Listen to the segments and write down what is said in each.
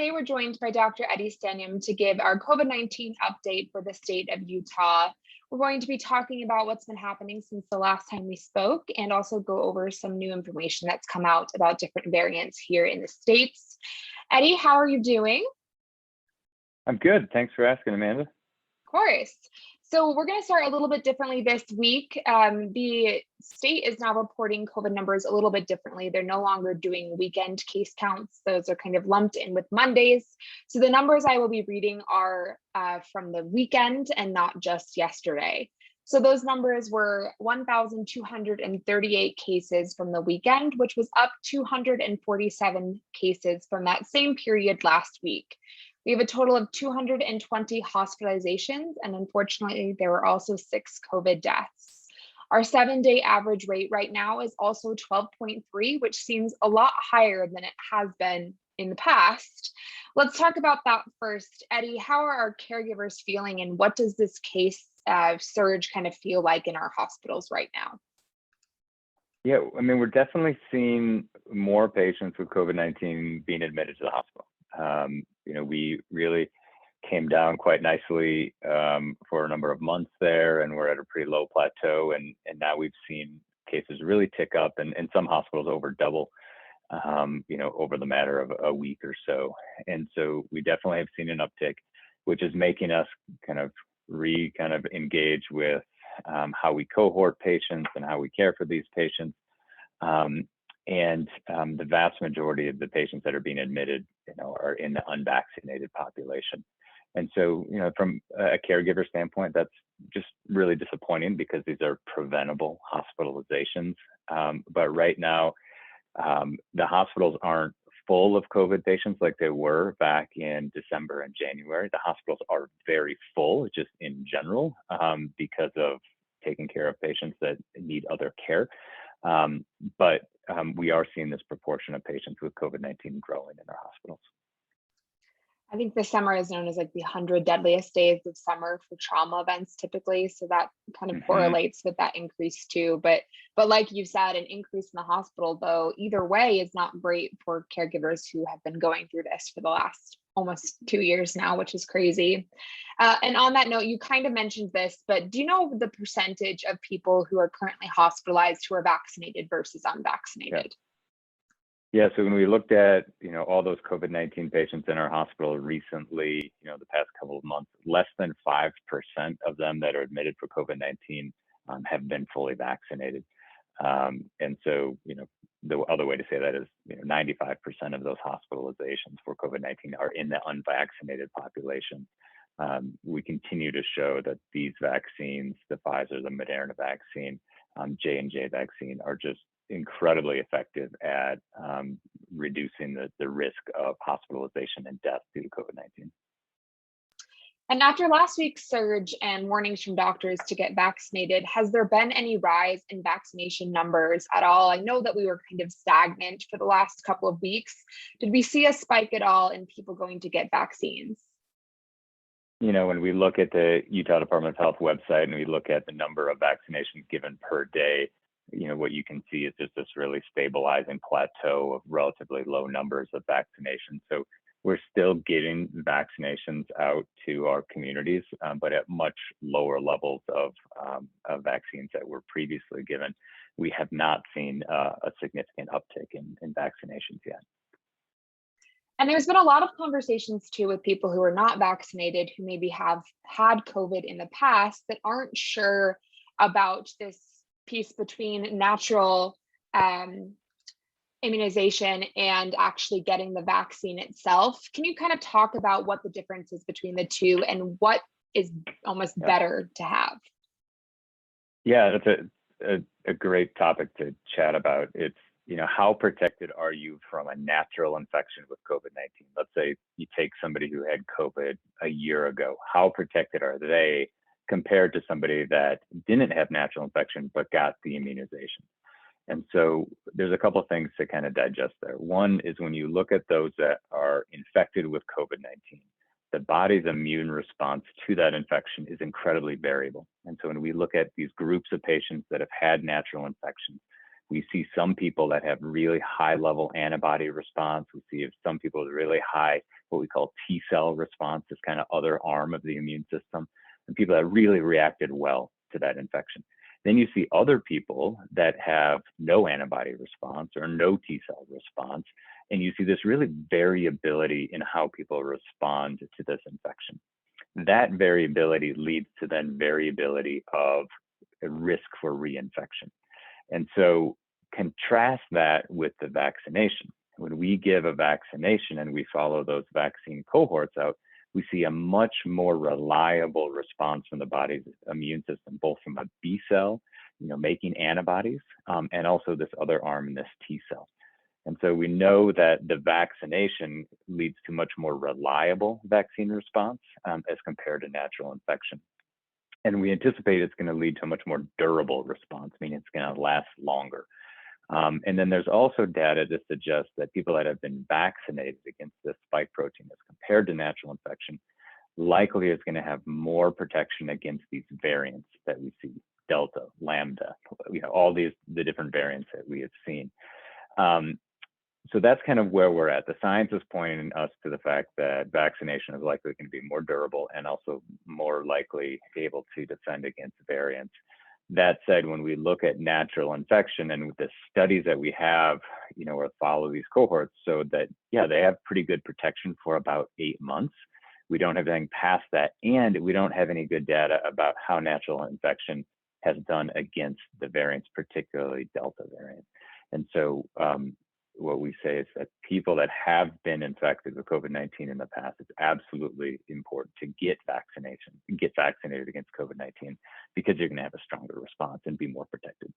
Today, we're joined by Dr. Stenehjem to give our COVID-19 update for the state of Utah. We're going to be talking about what's been happening since the last time we spoke and also go over some new information that's come out about different variants here in the States. Eddie, how are you doing? I'm good. Thanks for asking, Amanda. Of course. So we're going to start a little bit differently this week. The state is now reporting COVID numbers a little bit differently. They're no longer doing weekend case counts. Those are kind of lumped in with Mondays. So the numbers I will be reading are from the weekend and not just yesterday. So those numbers were 1,238 cases from the weekend, which was up 247 cases from that same period last week. We have a total of 220 hospitalizations, and unfortunately, there were also 6 COVID deaths. Our 7-day average rate right now is also 12.3, which seems a lot higher than it has been in the past. Let's talk about that first. Eddie, how are our caregivers feeling, and what does this case surge kind of feel like in our hospitals right now? Yeah, I mean, we're definitely seeing more patients with COVID-19 being admitted to the hospital. We really came down quite nicely for a number of months there, and we're at a pretty low plateau. And now we've seen cases really tick up, and some hospitals over double, over the matter of a week or so. And so we definitely have seen an uptick, which is making us kind of engage with how we cohort patients and how we care for these patients. The vast majority of the patients that are being admitted, are in the unvaccinated population. And so, from a caregiver standpoint, that's just really disappointing because these are preventable hospitalizations. But right now, the hospitals aren't full of COVID patients like they were back in December and January. The hospitals are very full, just in general, because of taking care of patients that need other care. But we are seeing this proportion of patients with COVID-19 growing in our hospitals. I think this summer is known as like the 100 deadliest days of summer for trauma events typically. So that kind of correlates with that increase too. But like you said, an increase in the hospital, though, either way is not great for caregivers who have been going through this for the last almost 2 years now, which is crazy. And on that note, you kind of mentioned this, but do you know the percentage of people who are currently hospitalized who are vaccinated versus unvaccinated? Yeah, so when we looked at, all those COVID-19 patients in our hospital recently, the past couple of months, less than 5% of them that are admitted for COVID-19 have been fully vaccinated. And so, the other way to say that is, 95% of those hospitalizations for COVID-19 are in the unvaccinated population. We continue to show that these vaccines, the Pfizer, the Moderna vaccine, J&J vaccine, are just incredibly effective at reducing the risk of hospitalization and death due to COVID-19. And after last week's surge and warnings from doctors to get vaccinated, has there been any rise in vaccination numbers at all? I know that we were kind of stagnant for the last couple of weeks. Did we see a spike at all in people going to get vaccines? When we look at the Utah Department of Health website and we look at the number of vaccinations given per day, what you can see is just this really stabilizing plateau of relatively low numbers of vaccinations. So we're still getting vaccinations out to our communities, but at much lower levels of vaccines that were previously given. We have not seen a significant uptick in vaccinations yet. And there's been a lot of conversations too with people who are not vaccinated, who maybe have had COVID in the past, that aren't sure about this piece between natural immunization and actually getting the vaccine itself. Can you kind of talk about what the difference is between the two and what is almost better to have? Yeah, that's a great topic to chat about. It's, how protected are you from a natural infection with COVID-19? Let's say you take somebody who had COVID a year ago. How protected are they compared to somebody that didn't have natural infection but got the immunization? And so there's a couple of things to kind of digest there. One is when you look at those that are infected with COVID-19, the body's immune response to that infection is incredibly variable. And so when we look at these groups of patients that have had natural infections, We see some people that have really high level antibody response. We see some people with really high, what we call T cell response, this kind of other arm of the immune system, and people that really reacted well to that infection. Then you see other people that have no antibody response or no T cell response, and you see this really variability in how people respond to this infection. That variability leads to then variability of risk for reinfection. And so contrast that with the vaccination. When we give a vaccination and we follow those vaccine cohorts out, we see a much more reliable response from the body's immune system, both from a B cell, making antibodies, and also this other arm in this T cell. And so we know that the vaccination leads to much more reliable vaccine response as compared to natural infection. And we anticipate it's going to lead to a much more durable response, meaning it's going to last longer. And then there's also data to suggest that people that have been vaccinated against this spike protein as compared to natural infection likely is going to have more protection against these variants that we see, Delta, Lambda, all the different variants that we have seen. So that's kind of where we're at. The science is pointing us to the fact that vaccination is likely going to be more durable and also more likely able to defend against variants. That said, when we look at natural infection and with the studies that we have, or follow these cohorts, so that, they have pretty good protection for about 8 months. We don't have anything past that, and we don't have any good data about how natural infection has done against the variants, particularly Delta variant. And so what we say is that people that have been infected with COVID-19 in the past, it's absolutely important to get vaccinated against COVID-19, because you're going to have a stronger response and be more protected.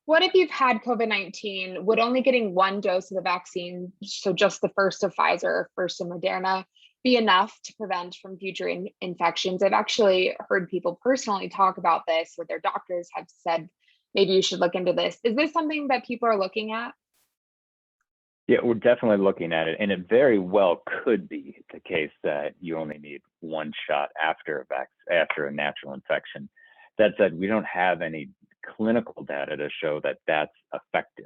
What if you've had COVID-19? Would only getting one dose of the vaccine, so just the first of Pfizer or first of Moderna, be enough to prevent from future infections? I've actually heard people personally talk about this, where their doctors have said, maybe you should look into this. Is this something that people are looking at? Yeah, we're definitely looking at it, and it very well could be the case that you only need one shot after a natural infection. That said, we don't have any clinical data to show that that's effective.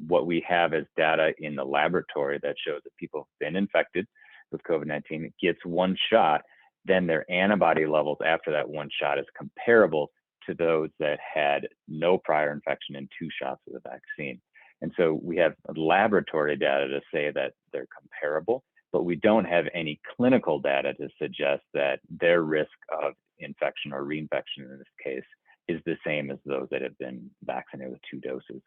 What we have is data in the laboratory that shows that people have been infected with COVID-19, gets one shot, then their antibody levels after that one shot is comparable to those that had no prior infection and 2 shots of the vaccine. And so we have laboratory data to say that they're comparable, but we don't have any clinical data to suggest that their risk of infection or reinfection in this case is the same as those that have been vaccinated with 2 doses.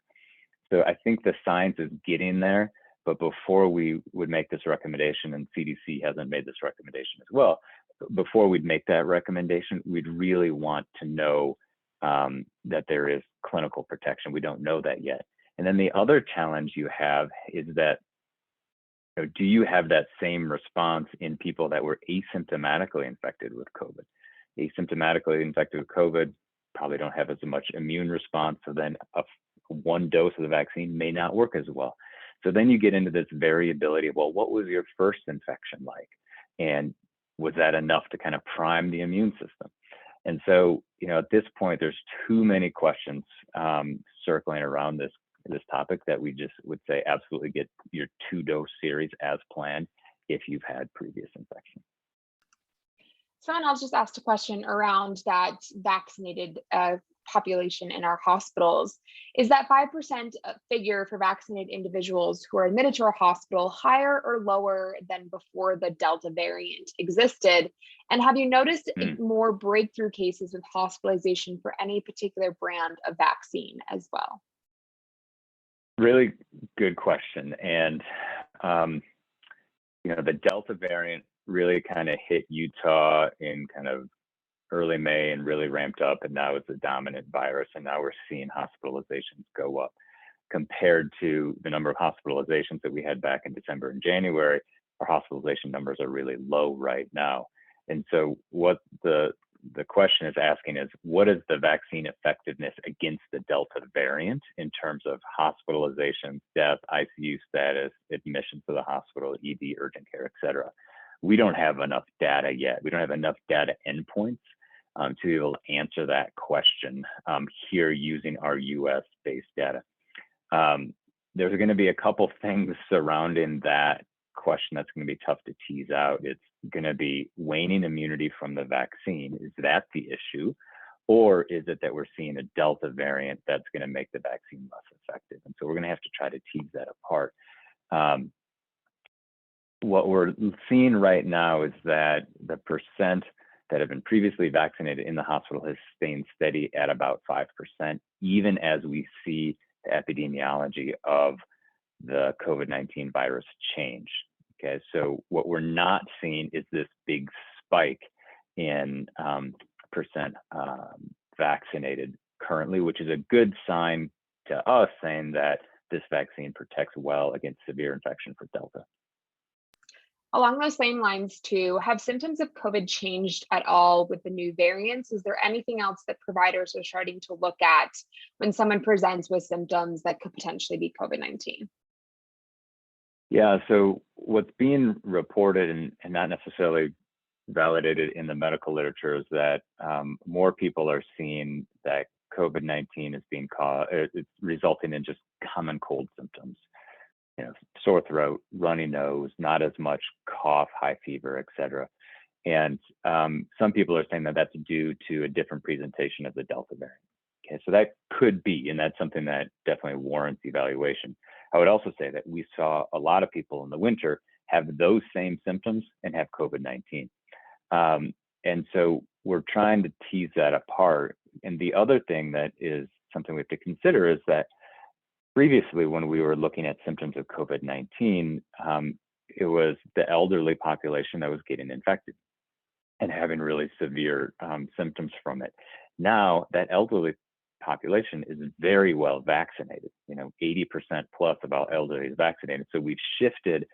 So I think the science is getting there, but before we would make this recommendation, and CDC hasn't made this recommendation as well, before we'd make that recommendation, we'd really want to know that there is clinical protection. We don't know that yet. And then the other challenge you have is that, do you have that same response in people that were asymptomatically infected with COVID? Asymptomatically infected with COVID probably don't have as much immune response, so then one dose of the vaccine may not work as well. So then you get into this variability of, well, what was your first infection like? And was that enough to kind of prime the immune system? And so, at this point, there's too many questions circling around this topic that we just would say absolutely get your 2-dose series as planned if you've had previous infection. Someone else just asked a question around that vaccinated population in our hospitals. Is that 5% figure for vaccinated individuals who are admitted to our hospital higher or lower than before the Delta variant existed? And have you noticed more breakthrough cases with hospitalization for any particular brand of vaccine as well? Really good question. And, the Delta variant really kind of hit Utah in kind of early May and really ramped up, and now it's a dominant virus, and now we're seeing hospitalizations go up. Compared to the number of hospitalizations that we had back in December and January, our hospitalization numbers are really low right now. And so what the question is asking is, what is the vaccine effectiveness against the Delta variant in terms of hospitalization, death, ICU status, admission to the hospital, ED, urgent care, et cetera? We don't have enough data yet. We don't have enough data endpoints to be able to answer that question here using our US-based data. There's going to be a couple things surrounding that question that's going to be tough to tease out. It's going to be waning immunity from the vaccine. Is that the issue? Or is it that we're seeing a Delta variant that's going to make the vaccine less effective? And so we're going to have to try to tease that apart. What we're seeing right now is that the percent that have been previously vaccinated in the hospital has stayed steady at about 5%, even as we see the epidemiology of the COVID-19 virus change. Okay, so what we're not seeing is this big spike in percent vaccinated currently, which is a good sign to us saying that this vaccine protects well against severe infection for Delta. Along those same lines too, have symptoms of COVID changed at all with the new variants? Is there anything else that providers are starting to look at when someone presents with symptoms that could potentially be COVID-19? Yeah, so what's being reported and not necessarily validated in the medical literature is that more people are seeing that COVID-19 is being it's resulting in just common cold symptoms. You know, sore throat, runny nose, not as much cough, high fever, etc. And some people are saying that that's due to a different presentation of the Delta variant. Okay, so that could be, and that's something that definitely warrants evaluation. I would also say that we saw a lot of people in the winter have those same symptoms and have COVID-19. And so we're trying to tease that apart. And the other thing that is something we have to consider is that previously, when we were looking at symptoms of COVID-19, it was the elderly population that was getting infected and having really severe symptoms from it. Now, that elderly population is very well vaccinated. You know, 80% plus of our elderly is vaccinated. So we've shifted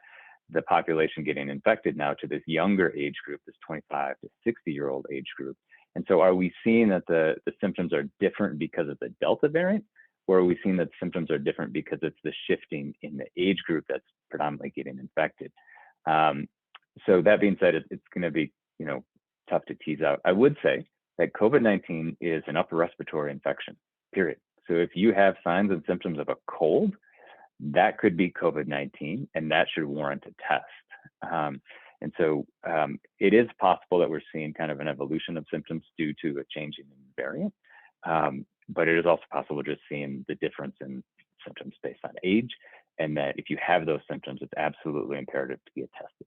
the population getting infected now to this younger age group, this 25 to 60-year-old age group. And so are we seeing that the symptoms are different because of the Delta variant? Or are we seeing that symptoms are different because it's the shifting in the age group that's predominantly getting infected? So that being said, it's going to be, you know, tough to tease out. I would say that COVID-19 is an upper respiratory infection, period. So if you have signs and symptoms of a cold, that could be COVID-19, and that should warrant a test. And so it is possible that we're seeing kind of an evolution of symptoms due to a change in variant. But it is also possible just seeing the difference in symptoms based on age, and that if you have those symptoms, it's absolutely imperative to get tested.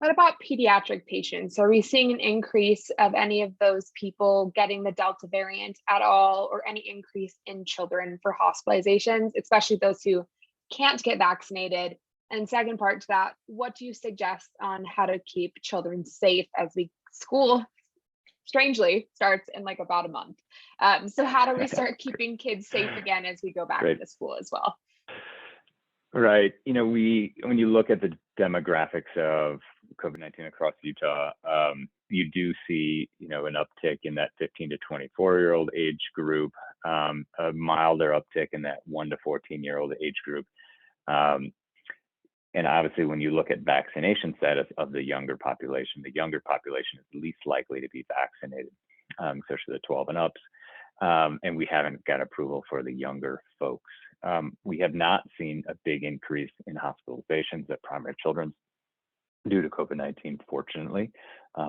What about pediatric patients? Are we seeing an increase of any of those people getting the Delta variant at all, or any increase in children for hospitalizations, especially those who can't get vaccinated? And second part to that, what do you suggest on how to keep children safe as school strangely starts in like about a month? So how do we start keeping kids safe again as we go back to school as well? Right. You know, when you look at the demographics of COVID-19 across Utah, you do see, you know, an uptick in that 15 to 24-year-old age group, a milder uptick in that 1 to 14-year-old age group. And obviously, when you look at vaccination status of the younger population is least likely to be vaccinated, especially the 12 and ups. And we haven't got approval for the younger folks. We have not seen a big increase in hospitalizations at primary children's due to COVID-19, fortunately.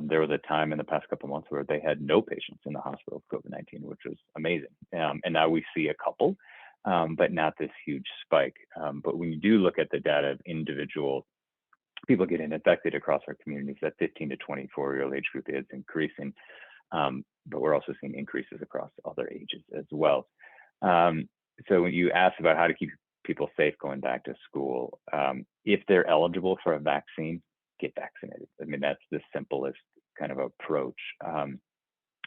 There was a time in the past couple of months where they had no patients in the hospital with COVID-19, which was amazing. And now we see a couple, but not this huge spike. But when you do look at the data of individual people getting infected across our communities, that 15 to 24-year-old age group is increasing. But we're also seeing increases across other ages as well. So when you ask about how to keep people safe going back to school, if they're eligible for a vaccine, get vaccinated. I mean, that's the simplest kind of approach.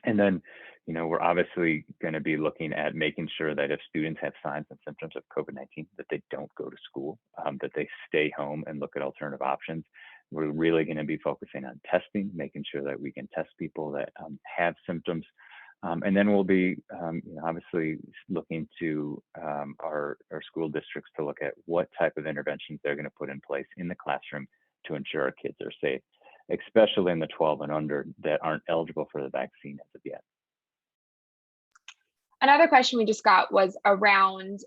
And then, you know, we're obviously going to be looking at making sure that if students have signs and symptoms of COVID-19, that they don't go to school, that they stay home and look at alternative options. We're really going to be focusing on testing, making sure that we can test people that have symptoms. And then we'll be you know, obviously looking to our school districts to look at what type of interventions they're going to put in place in the classroom to ensure our kids are safe. especially in the 12 and under that aren't eligible for the vaccine as of yet. Another question we just got was around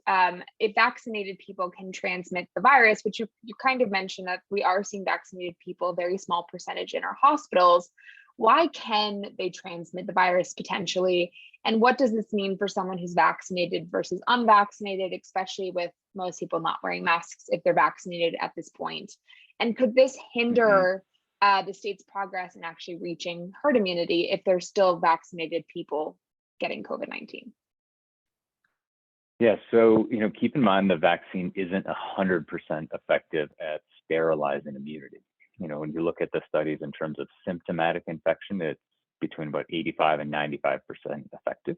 if vaccinated people can transmit the virus, which you kind of mentioned that we are seeing vaccinated people, a very small percentage in our hospitals. Why can they transmit the virus potentially? And what does this mean for someone who's vaccinated versus unvaccinated, especially with most people not wearing masks if they're vaccinated at this point? And could this hinder the state's progress in actually reaching herd immunity if there's still vaccinated people getting COVID-19? Yeah, so keep in mind the vaccine isn't 100% effective at sterilizing immunity. When you look at the studies in terms of symptomatic infection, it's between about 85 and 95% effective.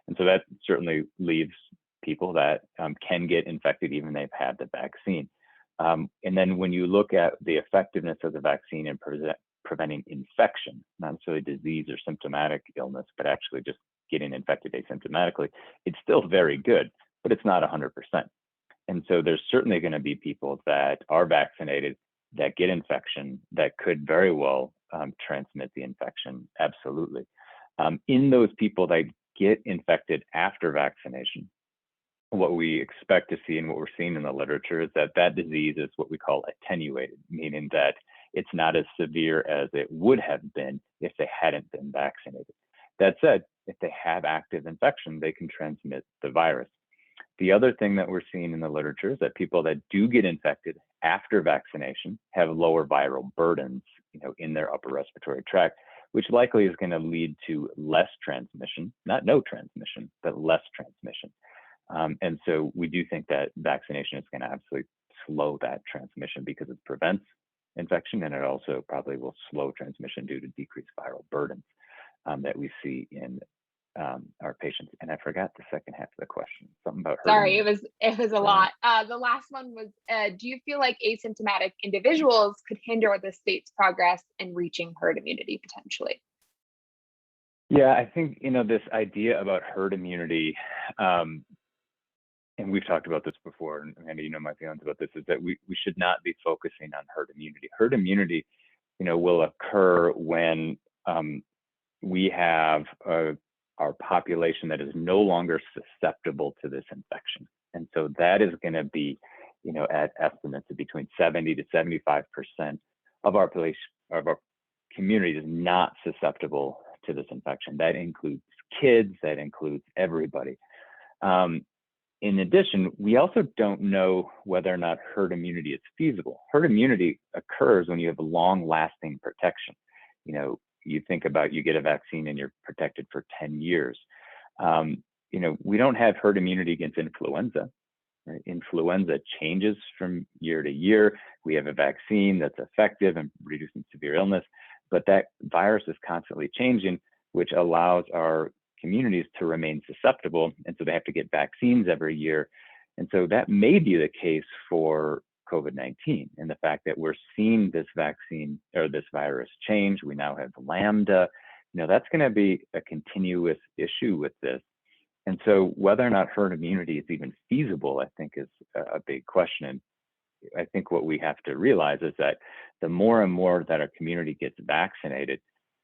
And so that certainly leaves people that can get infected even they've had the vaccine. And then when you look at the effectiveness of the vaccine in preventing infection, not necessarily disease or symptomatic illness, but actually just getting infected asymptomatically, it's still very good, but it's not 100%. And so there's certainly going to be people that are vaccinated that get infection that could very well transmit the infection, absolutely. In those people that get infected after vaccination, what we expect to see and what we're seeing in the literature is that that disease is what we call attenuated, meaning that it's not as severe as it would have been if they hadn't been vaccinated. That said, if they have active infection, they can transmit the virus. The other thing that we're seeing in the literature is that people that do get infected after vaccination have lower viral burdens, in their upper respiratory tract, which likely is going to lead to less transmission, not no transmission, but less transmission. And so we do think that vaccination is going to absolutely slow that transmission because it prevents infection, and it also probably will slow transmission due to decreased viral burdens that we see in our patients. And I forgot the second half of the question. Something about herd Sorry, immunity. it was a lot. The last one was, do you feel like asymptomatic individuals could hinder the state's progress in reaching herd immunity potentially? Yeah, I think this idea about herd immunity, and we've talked about this before, and Andy, my feelings about this is that we should not be focusing on herd immunity. Herd immunity, will occur when we have our population that is no longer susceptible to this infection. And so that is going to be, at estimates of between 70 to 75% of our population, of our community is not susceptible to this infection. That includes kids, that includes everybody. In addition, we also don't know whether or not herd immunity is feasible. Herd immunity occurs when you have long-lasting protection. You think about, you get a vaccine and you're protected for 10 years. We don't have herd immunity against influenza. Right? Influenza changes from year to year. We have a vaccine that's effective in reducing severe illness, but that virus is constantly changing, which allows our communities to remain susceptible. And so they have to get vaccines every year. And so that may be the case for COVID-19, and the fact that we're seeing this vaccine or this virus change. We now have Lambda. That's going to be a continuous issue with this. And so whether or not herd immunity is even feasible, I think is a big question. And I think what we have to realize is that the more and more that our community gets vaccinated,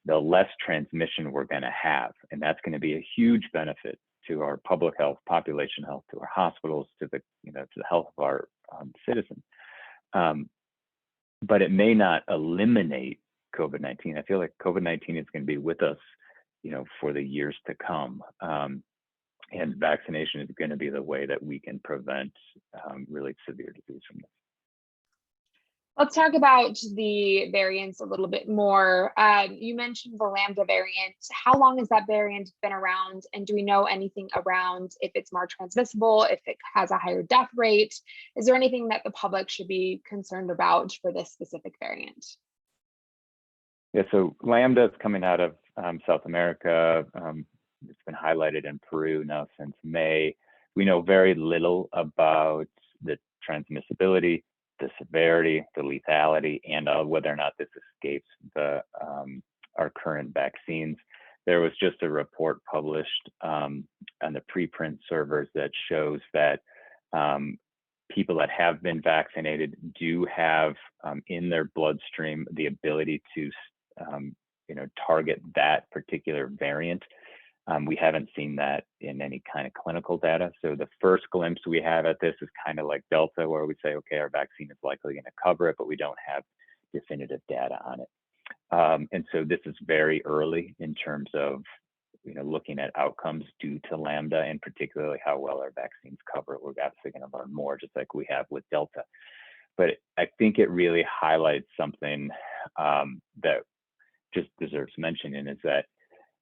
the less transmission we're going to have. And that's going to be a huge benefit to our public health, population health, to our hospitals, to the health of our citizens. But it may not eliminate COVID-19. I feel like COVID-19 is going to be with us, for the years to come. And vaccination is going to be the way that we can prevent really severe disease from this. Let's talk about the variants a little bit more. You mentioned the Lambda variant. How long has that variant been around? And do we know anything around if it's more transmissible, if it has a higher death rate? Is there anything that the public should be concerned about for this specific variant? Yeah, so Lambda is coming out of South America. It's been highlighted in Peru now since May. We know very little about the transmissibility, the severity, the lethality, and whether or not this escapes our current vaccines. There was just a report published on the preprint servers that shows that people that have been vaccinated do have in their bloodstream the ability to target that particular variant. We haven't seen that in any kind of clinical data. So the first glimpse we have at this is kind of like Delta, where we say, okay, our vaccine is likely going to cover it, but we don't have definitive data on it. And so this is very early in terms of looking at outcomes due to Lambda, and particularly how well our vaccines cover it. We're obviously going to learn more, just like we have with Delta. But I think it really highlights something that just deserves mentioning, is that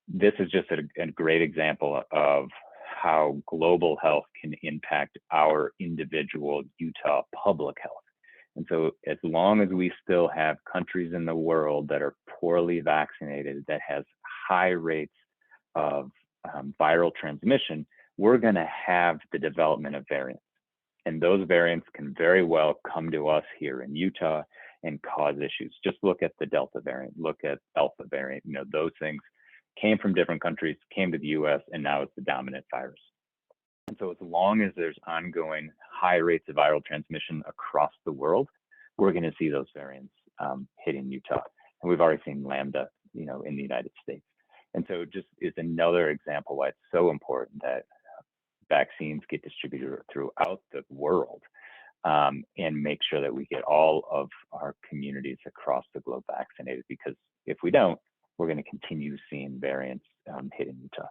this is just a great example of how global health can impact our individual Utah public health. And so as long as we still have countries in the world that are poorly vaccinated, that has high rates of viral transmission, we're going to have the development of variants. And those variants can very well come to us here in Utah and cause issues. Just look at the Delta variant, look at Alpha variant. Those things came from different countries, came to the US, and now it's the dominant virus. And so as long as there's ongoing high rates of viral transmission across the world, we're going to see those variants hitting Utah. And we've already seen Lambda, in the United States. And so it just is another example why it's so important that vaccines get distributed throughout the world, and make sure that we get all of our communities across the globe vaccinated, because if we don't, we're going to continue seeing variants hitting Utah.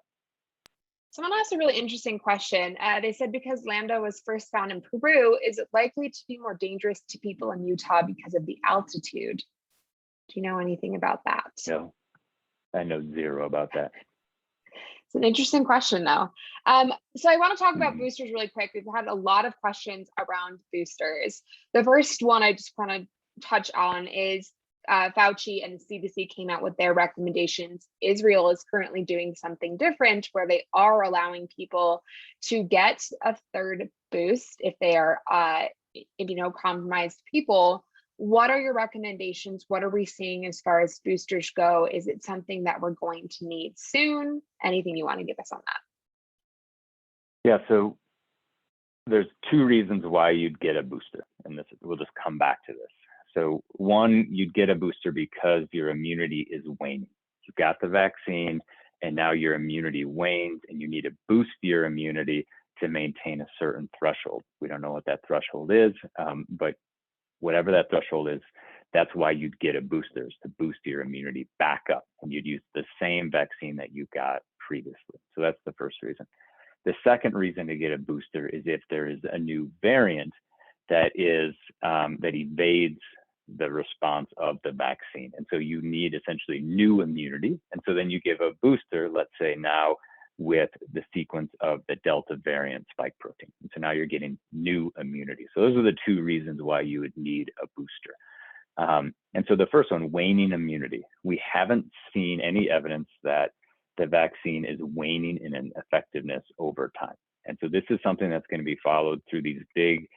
Someone asked a really interesting question. They said, because Lambda was first found in Peru, is it likely to be more dangerous to people in Utah because of the altitude? Do you know anything about that? No, I know zero about that. It's an interesting question, though. So I want to talk about boosters really quick. We've had a lot of questions around boosters. The first one I just want to touch on is Fauci and the CDC came out with their recommendations. Israel is currently doing something different, where they are allowing people to get a third boost if they are immunocompromised people. What are your recommendations? What are we seeing as far as boosters go? Is it something that we're going to need soon? Anything you want to give us on that? Yeah, so there's two reasons why you'd get a booster, and we'll just come back to this. So one, you'd get a booster because your immunity is waning. You've got the vaccine, and now your immunity wanes, and you need to boost your immunity to maintain a certain threshold. We don't know what that threshold is, but whatever that threshold is, that's why you'd get a booster, is to boost your immunity back up. And you'd use the same vaccine that you got previously. So that's the first reason. The second reason to get a booster is if there is a new variant that evades the response of the vaccine. And so you need essentially new immunity. And so then you give a booster, let's say now with the sequence of the Delta variant spike protein. And so now you're getting new immunity. So those are the two reasons why you would need a booster. And so the first one, waning immunity. We haven't seen any evidence that the vaccine is waning in an effectiveness over time. And so this is something that's going to be followed through these big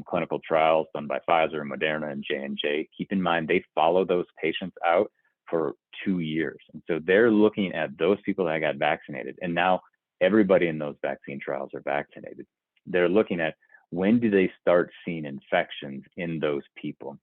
clinical trials done by Pfizer, Moderna, and J&J. Keep in mind, they follow those patients out for 2 years. And so they're looking at those people that got vaccinated. And now everybody in those vaccine trials are vaccinated. They're looking at when do they start seeing infections in those people,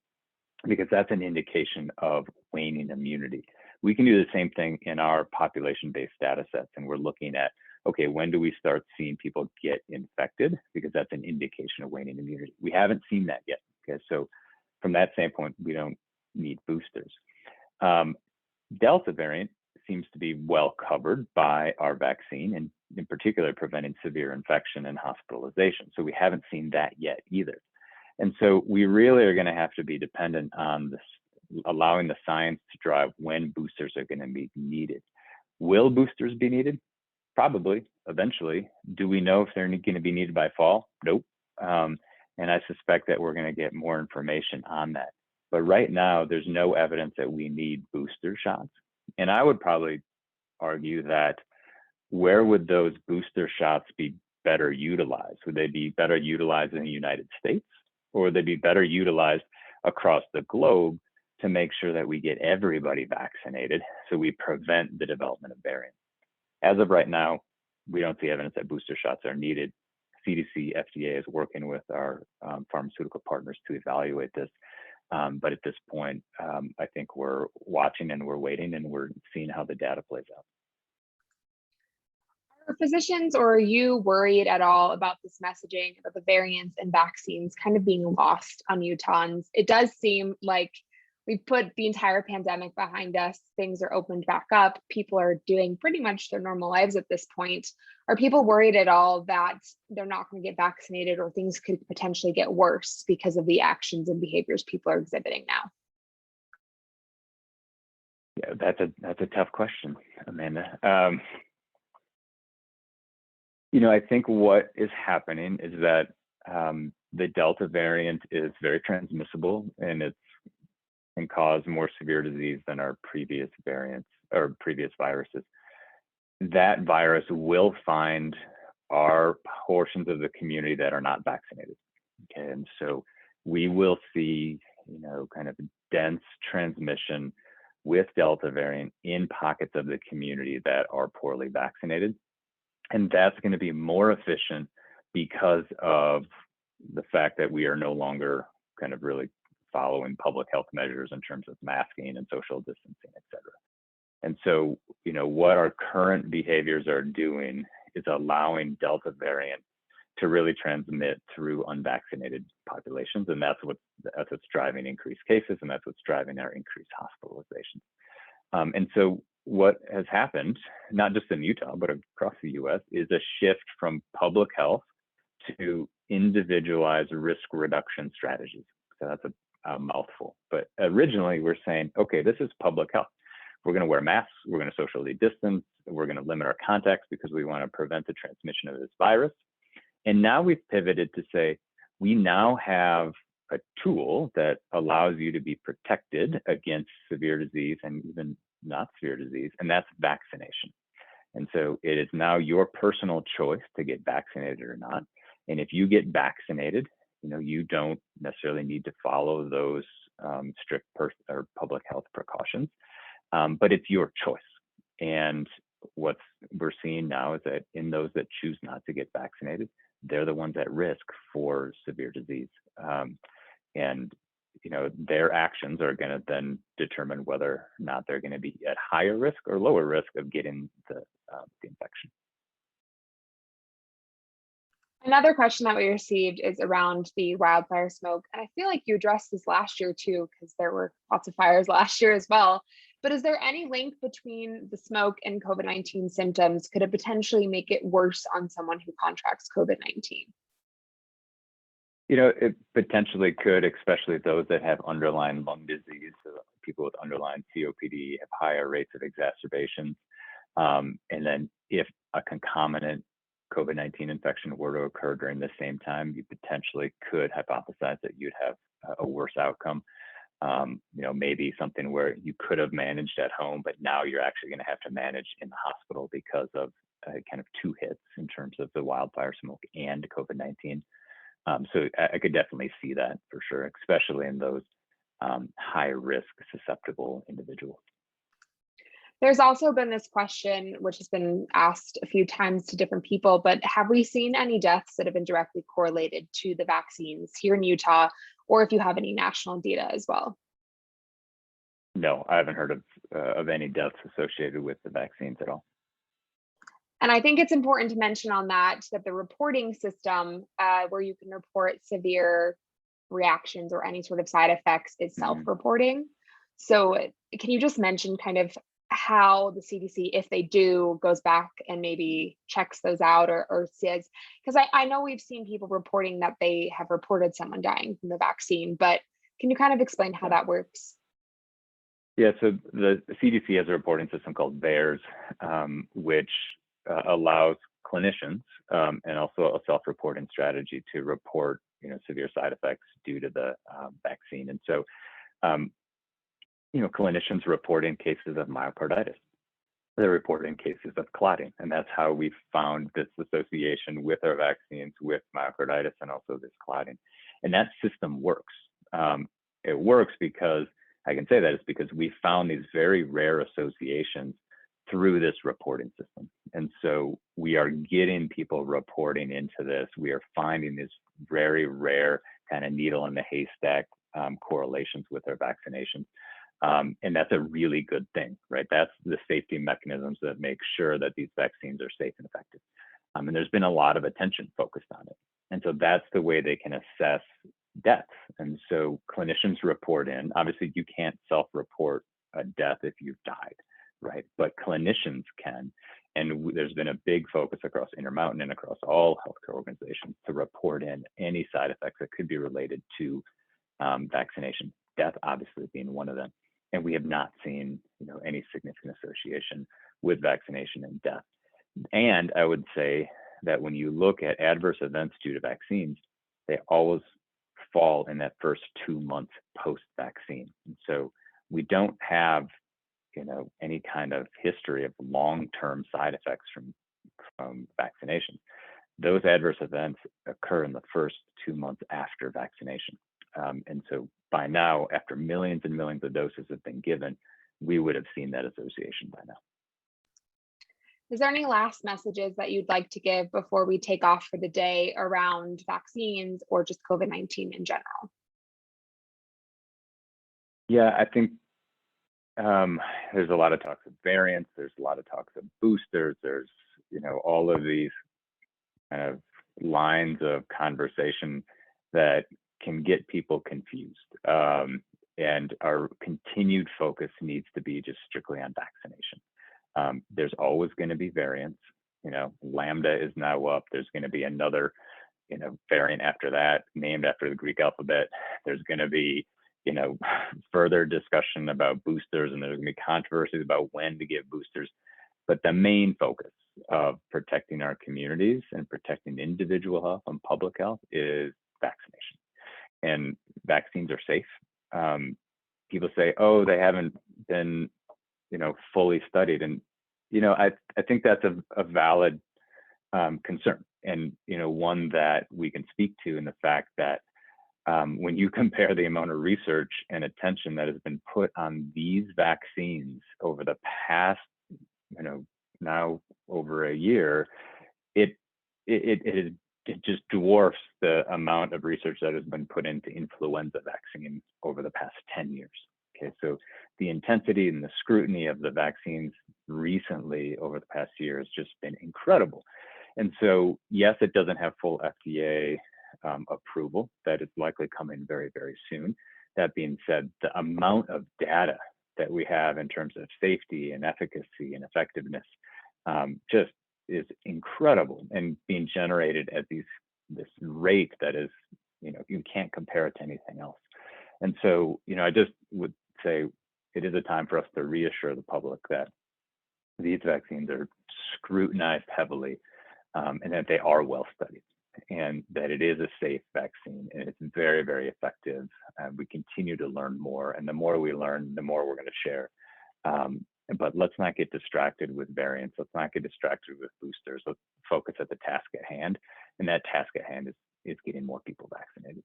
because that's an indication of waning immunity. We can do the same thing in our population-based data sets. And we're looking at, okay, when do we start seeing people get infected? Because that's an indication of waning immunity. We haven't seen that yet. Okay, so from that standpoint, we don't need boosters. Delta variant seems to be well covered by our vaccine, and in particular, preventing severe infection and hospitalization. So we haven't seen that yet either. And so we really are going to have to be dependent on this, allowing the science to drive when boosters are going to be needed. Will boosters be needed? Probably, eventually. Do we know if they're going to be needed by fall? Nope. And I suspect that we're going to get more information on that. But right now, there's no evidence that we need booster shots. And I would probably argue that where would those booster shots be better utilized? Would they be better utilized in the United States, or would they be better utilized across the globe to make sure that we get everybody vaccinated so we prevent the development of variants? As of right now, we don't see evidence that booster shots are needed. CDC, FDA is working with our pharmaceutical partners to evaluate this. But at this point, I think we're watching and we're waiting and we're seeing how the data plays out. Are physicians or are you worried at all about this messaging about the variants and vaccines kind of being lost on Utahns? It does seem like we've put the entire pandemic behind us. Things are opened back up. People are doing pretty much their normal lives at this point. Are people worried at all that they're not going to get vaccinated or things could potentially get worse because of the actions and behaviors people are exhibiting now? Yeah, that's a tough question, Amanda. I think what is happening is that the Delta variant is very transmissible and it can cause more severe disease than our previous variants or previous viruses. That virus will find our portions of the community that are not vaccinated. Okay, and so we will see, kind of dense transmission with Delta variant in pockets of the community that are poorly vaccinated. And that's going to be more efficient because of the fact that we are no longer kind of really following public health measures in terms of masking and social distancing, et cetera. And so, what our current behaviors are doing is allowing Delta variant to really transmit through unvaccinated populations. And that's what's driving increased cases, and that's what's driving our increased hospitalizations. And so what has happened, not just in Utah, but across the US, is a shift from public health to individualized risk reduction strategies. So that's a mouthful. But originally we're saying, okay, this is public health. We're going to wear masks. We're going to socially distance. We're going to limit our contacts because we want to prevent the transmission of this virus. And now we've pivoted to say, we now have a tool that allows you to be protected against severe disease and even not severe disease, and that's vaccination. And so it is now your personal choice to get vaccinated or not. And if you get vaccinated, you don't necessarily need to follow those strict or public health precautions, but it's your choice. And what we're seeing now is that in those that choose not to get vaccinated, they're the ones at risk for severe disease. And their actions are going to then determine whether or not they're going to be at higher risk or lower risk of getting the infection. Another question that we received is around the wildfire smoke. And I feel like you addressed this last year too, because there were lots of fires last year as well. But is there any link between the smoke and COVID-19 symptoms? Could it potentially make it worse on someone who contracts COVID-19? It potentially could, especially those that have underlying lung disease. So people with underlying COPD have higher rates of exacerbations. And then if a concomitant COVID-19 infection were to occur during the same time, you potentially could hypothesize that you'd have a worse outcome. Maybe something where you could have managed at home, but now you're actually going to have to manage in the hospital because of kind of two hits in terms of the wildfire smoke and COVID-19. So I could definitely see that for sure, especially in those high risk susceptible individuals. There's also been this question, which has been asked a few times to different people, but have we seen any deaths that have been directly correlated to the vaccines here in Utah, or if you have any national data as well? No, I haven't heard of any deaths associated with the vaccines at all. And I think it's important to mention on that the reporting system where you can report severe reactions or any sort of side effects is self-reporting. So can you just mention kind of how the CDC, if they do, goes back and maybe checks those out or says, because I know we've seen people reporting that they have reported someone dying from the vaccine, but can you kind of explain how that works? Yeah, so the CDC has a reporting system called VAERS, which allows clinicians and also a self-reporting strategy to report, severe side effects due to the vaccine. And so, clinicians report in cases of myocarditis. They're reporting cases of clotting, and that's how we found this association with our vaccines with myocarditis and also this clotting. And that system works. It works because I can say that it's because we found these very rare associations through this reporting system. And so we are getting people reporting into this. We are finding this very rare kind of needle in the haystack correlations with their vaccinations. And that's a really good thing, right? That's the safety mechanisms that make sure that these vaccines are safe and effective. And there's been a lot of attention focused on it. And so that's the way they can assess deaths. And so clinicians report in. Obviously, you can't self-report a death if you've died, right? But clinicians can. And there's been a big focus across Intermountain and across all healthcare organizations to report in any side effects that could be related to vaccination, death obviously being one of them. And we have not seen, any significant association with vaccination and death. And I would say that when you look at adverse events due to vaccines, they always fall in that first 2 months post-vaccine. And so we don't have, any kind of history of long-term side effects from vaccination. Those adverse events occur in the first 2 months after vaccination. And so by now, after millions and millions of doses have been given, we would have seen that association by now. Is there any last messages that you'd like to give before we take off for the day around vaccines or just COVID-19 in general? Yeah, I think there's a lot of talks of variants. There's a lot of talks of boosters. There's, all of these kind of lines of conversation that can get people confused. And our continued focus needs to be just strictly on vaccination. There's always going to be variants. Lambda is now up. There's going to be another, variant after that, named after the Greek alphabet. There's going to be, further discussion about boosters, and there's going to be controversies about when to give boosters. But the main focus of protecting our communities and protecting individual health and public health is vaccination. And vaccines are safe. People say, oh, they haven't been, fully studied. And, I think that's a valid concern, and, one that we can speak to in the fact that when you compare the amount of research and attention that has been put on these vaccines over the past, now over a year, it just dwarfs the amount of research that has been put into influenza vaccine over the past 10 years. Okay, so the intensity and the scrutiny of the vaccines recently over the past year has just been incredible. And so, yes, it doesn't have full FDA approval. That is likely coming very, very soon. That being said, the amount of data that we have in terms of safety and efficacy and effectiveness just is incredible, and being generated at this rate that is, you can't compare it to anything else. And so, I just would say it is a time for us to reassure the public that these vaccines are scrutinized heavily, and that they are well studied, and that it is a safe vaccine, and it's very, very effective. We continue to learn more, and the more we learn, the more we're going to share. But let's not get distracted with variants. Let's not get distracted with boosters. Let's focus at the task at hand, and that task at hand is getting more people vaccinated.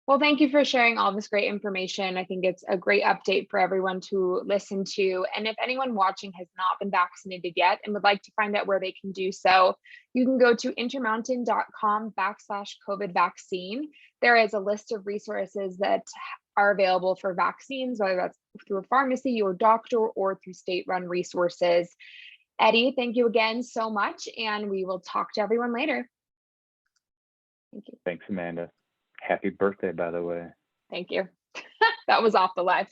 Well, thank you for sharing all this great information. I think it's a great update for everyone to listen to. And if anyone watching has not been vaccinated yet and would like to find out where they can do so, you can go to intermountain.com/COVID vaccine. There is a list of resources that are available for vaccines, whether that's through a pharmacy, your doctor, or through state-run resources. Eddie, thank you again so much, and we will talk to everyone later. Thank you. Thanks, Amanda. Happy birthday, by the way. Thank you. That was off the live.